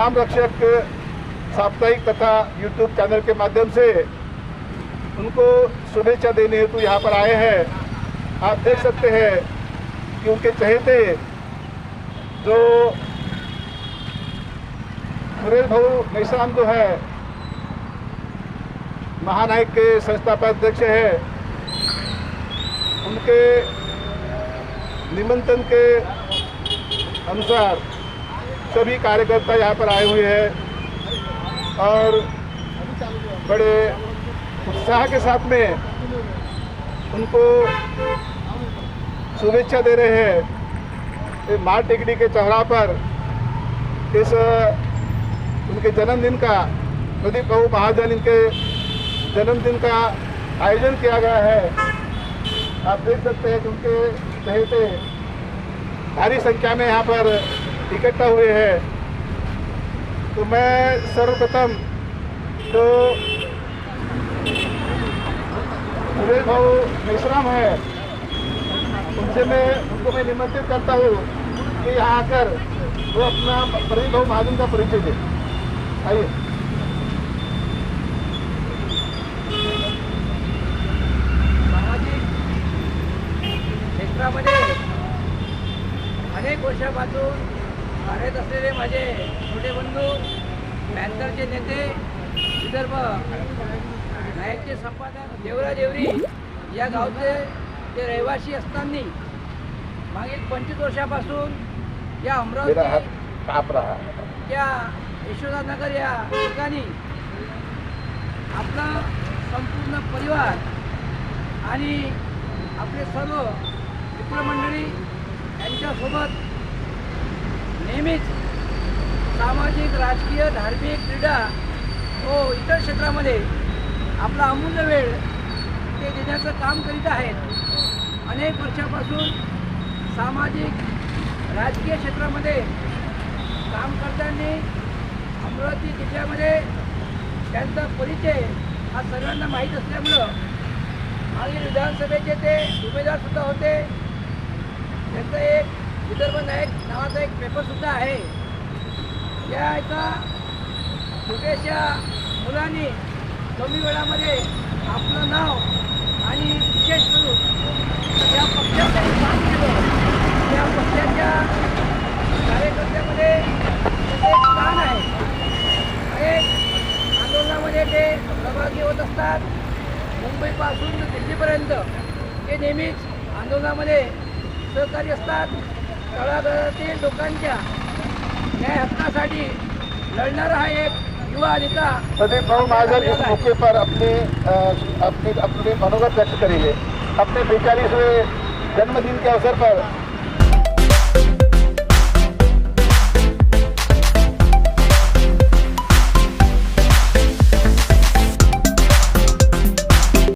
राम रक्षक साप्ताहिक तथा यूट्यूब चैनल के माध्यम से उनको शुभेच्छा देने हेतु यहाँ पर आए हैं। आप देख सकते हैं कि उनके चहेते जो सुरेश भाऊ मेश्राम जो है महानायक के संस्थापक अध्यक्ष है, उनके निमंत्रण के अनुसार सभी कार्यकर्ता यहाँ पर आए हुए हैं और बड़े उत्साह के साथ में उनको शुभेच्छा दे रहे हैं। मार टेकड़ी के चौराहे पर इस उनके जन्मदिन का, प्रदीप बाबू महाजन इनके जन्मदिन का आयोजन किया गया है। आप देख सकते हैं कि उनके चहेते भारी संख्या में यहाँ पर इकट्ठा हुए हैं। तो मैं सर्वप्रथम तो सुरेश भाऊ मेश्राम है, उनको मैं निमंत्रित करता हूँ कि यहाँ आकर वो अपना प्रदीप भाऊ महाजन का परिचय दे। आइए। सामाजिक क्षेत्रामध्ये अनेक वर्षापासून कार्यरत असलेले माझे छोटे बंधू, पॅन्थरचे नेते, विदर्भ नायकचे संपादक देवराज येवरी या गावचे ते रहिवासी असताना मागील 25 वर्षापासून या अमरावती या यशोदानगर या ठिकाणी आपला संपूर्ण परिवार आणि आपले सर्व मित्रमंडळी यांच्यासोबत नेहमीच सामाजिक, राजकीय, धार्मिक, क्रीडा व इतर क्षेत्रामध्ये आपला अमूल्य वेळ ते देण्याचं काम करीत आहेत। अनेक वर्षापासून सामाजिक, राजकीय क्षेत्रामध्ये काम करताना अमरावती जिल्ह्यामध्ये त्यांचा परिचय हा सर्वांना माहीत असल्यामुळं मागील विधानसभेचे ते उमेदवारसुद्धा होते। त्यांचं एक विदर्भ नायक नावाचा एक पेपरसुद्धा आहे। या एका छोट्याशा मुलांनी कमी वेळामध्ये आपलं नाव आणि विशेष करून त्या पक्षाचं काम केलं। त्या पक्षाच्या कार्यकर्त्यामध्ये एक स्थान आहे। अनेक आंदोलनामध्ये ते सहभागी होत असतात। मुंबईपासून दिल्लीपर्यंत ते नेहमीच आंदोलनामध्ये सहकारी असतात। तळागाळातील लोकांच्या न्याय हक्कासाठी लढणारा हा एक युवा नेता प्रदीप भाऊ महाजन इस मौके पर अपने मनोगत व्यक्त करेंगे। अपने 45वें जन्मदिन के अवसर पर